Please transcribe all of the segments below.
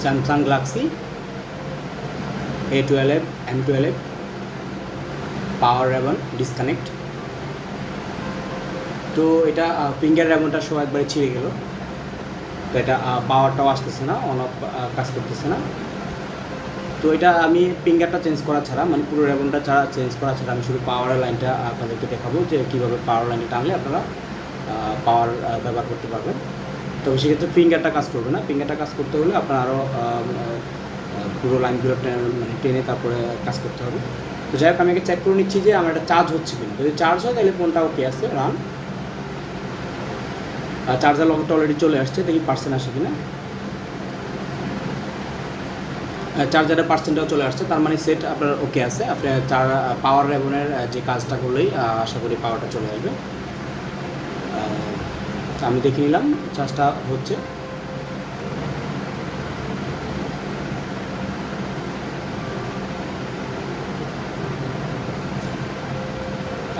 Samsung Galaxy A12 M12 পাওয়ার রেবন disconnect. তো এটা finger রেবনটা সব একবারে ছিঁড়ে গেল, তো এটা পাওয়ারটাও আসতেছে না, অন অফ কাজ করতেছে না। তো এটা আমি ফিঙ্গারটা চেঞ্জ করা ছাড়া, মানে পুরো রেবনটা ছাড়া চেঞ্জ করা ছাড়া আমি শুধু পাওয়ারের লাইনটা আপনাদেরকে দেখাবো যে কীভাবে পাওয়ার লাইনটা টানলে আপনারা পাওয়ার ব্যবহার করতে পারবেন। তো সেক্ষেত্রে ফিঙ্গারটা কাজ করবে না। ফিঙ্গারটা কাজ করতে হলে আপনার আরও পুরো লাইনগুলো মানে টেনে তারপরে কাজ করতে হবে। তো যাই হোক, আমি আগে চেক করে নিচ্ছি যে আমার এটা চার্জ হচ্ছে কিনা। যদি চার্জ হয় তাহলে ফোনটা ওকে আছে, রান। চার্জার লগটা অলরেডি চলে আসছে, দেখি পার্সেন্ট আসে কিনা। চার্জারের পার্সেন্টটাও চলে আসছে, তার মানে সেট আপনার ওকে আছে। আপনি পাওয়ার রেবনের যে কাজটা করলেই আশা করি পাওয়ারটা চলে আসবে। আমি দেখে নিলাম চার্জটা হচ্ছে।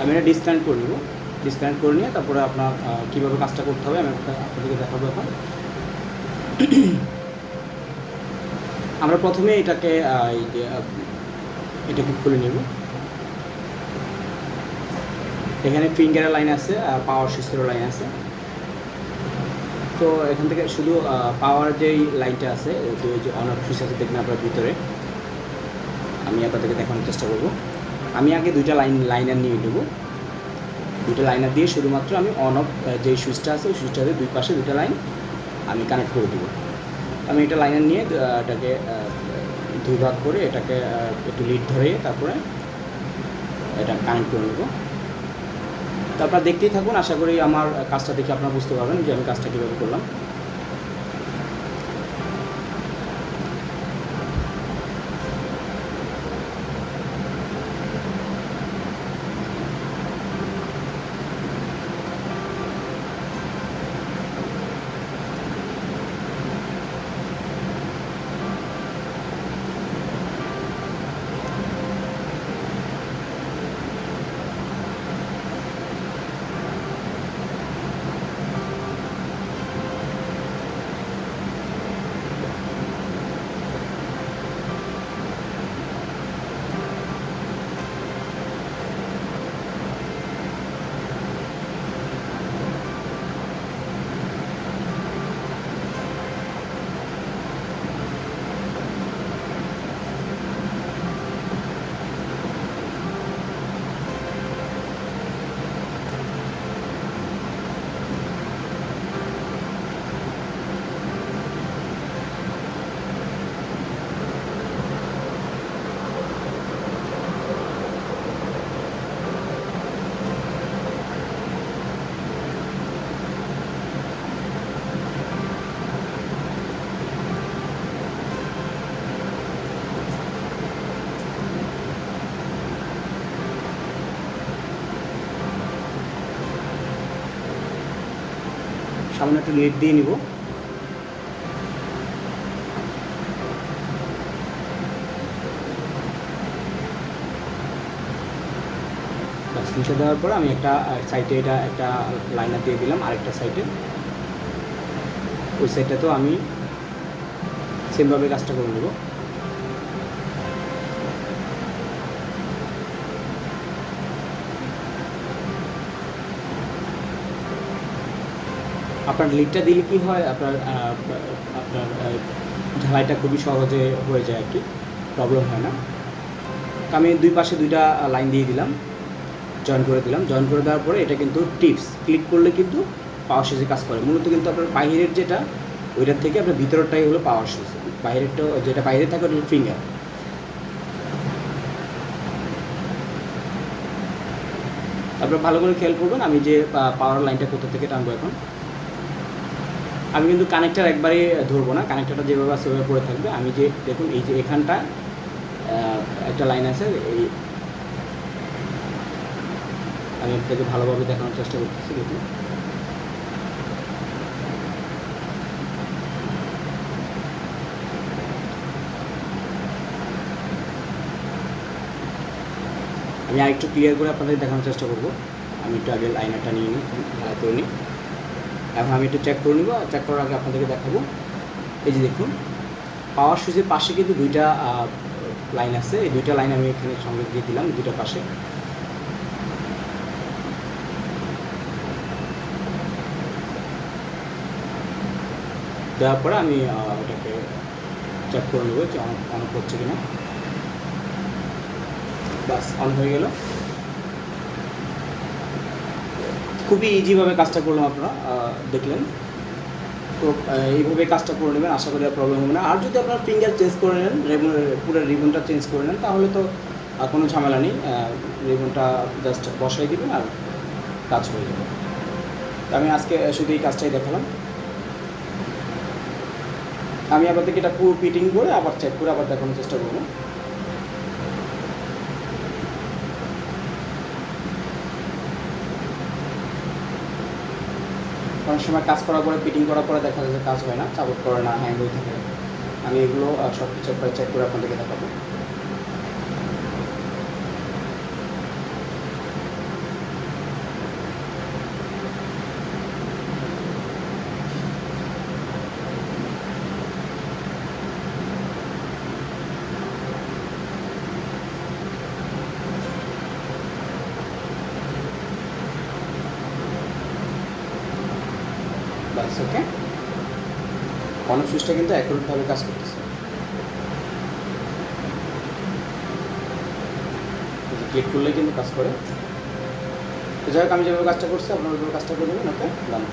আমি এটা ডিসকানেক্ট করে নেব। ডিসকানেক্ট করে নিয়ে তারপরে আপনার কীভাবে কাজটা করতে হবে আমি আপনাদেরকে দেখাবো এখন। আমরা প্রথমে এটাকে এটাকে খুলে নেব। এখানে ফিঙ্গারের লাইন আছে, পাওয়ার সুইচেরও লাইন আছে। তো এখান থেকে শুধু পাওয়ার যেই লাইনটা আছে, যে অন অফ সুইচ আছে দেখবেন আপনার ভিতরে, আমি আপনাদেরকে দেখানোর চেষ্টা করব। আমি আগে দুইটা লাইনার নিয়ে নেব। দুটো লাইনার দিয়ে শুধুমাত্র আমি অন অফ যে সুইচটা আছে ওই সুইচটাতে দুই পাশে দুটো লাইন আমি কানেক্ট করে দেবো। আমি এটা লাইনার নিয়ে এটাকে দুই ভাগ করে এটাকে একটু লিড ধরে তারপরে এটা কানেক্ট করে নেব। তারপর দেখতেই থাকুন, আশা করি আমার কাজটা দেখে আপনারা বুঝতে পারবেন যে আমি কাজটা কীভাবে করলাম। সামনে একটু লিড দিয়ে নিব। নিচে দেওয়ার পর আমি একটা সাইডে এটা একটা লাইনার দিয়ে দিলাম, আরেকটা সাইডে ওই সাইডটাতেও আমি সেমভাবে কাজটা করে নেব। আপনার লিডটা দিলে কি হয়, আপনার ঢালাইটা খুবই সহজে হয়ে যায় আর কি, প্রবলেম হয় না। তো আমি দুই পাশে দুইটা লাইন দিয়ে দিলাম, জয়েন করে দিলাম। জয়েন করে দেওয়ার পরে এটা কিন্তু টিপস ক্লিক করলে কিন্তু পাওয়ার সুইচে কাজ করে। মূলত কিন্তু আপনার বাইরের যেটা ওইটার থেকে আপনার ভিতরটাই হলো পাওয়ার সুইচ, বাইরেরটা যেটা বাইরে থাকে ওটা হলো ফিঙ্গার। আপনারা ভালো করে খেয়াল করবেন আমি যে পাওয়ার লাইনটা কোথা থেকে টানবো। এখন আমি কিন্তু কানেক্টার একবারে ধরবো না, কানেক্টারটা যেভাবে আছে সেভাবে পড়ে থাকবে। আমি যে দেখুন এই যে এখানটা একটা লাইন আছে, এই আমি আপনাকে ভালোভাবে দেখানোর চেষ্টা করতেছি। দেখুন আমি আরেকটু ক্লিয়ার করে আপনাদের দেখানোর চেষ্টা করব। আমি একটু আগে লাইনারটা নিয়ে নিই, খেলা করে নিই। এখন আমি একটু চেক করে নিব, চেক করার আগে আপনাদেরকে দেখাবো। এই যে দেখুন পাওয়ার সুইচের পাশে কিন্তু দুইটা লাইন আছে, এই দুইটা লাইন আমি এখানে সঙ্গে দিয়ে দিলাম দুইটা পাশে। দেওয়ার পরে আমি এটাকে চেক করে নেবো যে অন করছে কিনা। বাস, অন হয়ে গেল। খুবই ইজিভাবে কাজটা করলাম, আপনারা দেখলেন। তো এইভাবে কাজটা করে নেবেন, আশা করি আর প্রবলেম হবে না। আর যদি আপনার ফিঙ্গার চেঞ্জ করে নেন, পুরো রিবনটা চেঞ্জ করে নেন, তাহলে তো কোনো ঝামেলা নেই। রিবনটা জাস্ট বসাই দিবেন আর কাজ হয়ে যাবে। আমি আজকে শুধু এই কাজটাই দেখালাম। আমি আবার থেকে এটা পুরো ফিটিং করে আবার চেক করে আবার দেখানোর চেষ্টা করবো। অনেক সময় কাজ করার পরে ফিটিং করার পরে দেখা যায় যে কাজ হয় না, সাপোর্ট করে না, হ্যাং হয়ে থাকে। আমি এগুলো সব কিছু একবার চেক করে আপনাদেরকে দেখাবো। বাস, ওকে। অনেক সুইচটা কিন্তু অ্যাকুরেটভাবে কাজ করতেছে। ক্লিক করলেই কিন্তু কাজ করে। তো যাই হোক, আমি যেভাবে কাজটা করছি আপনারা ওইভাবে কাজটা করে দেবেন। ওকে, ডান।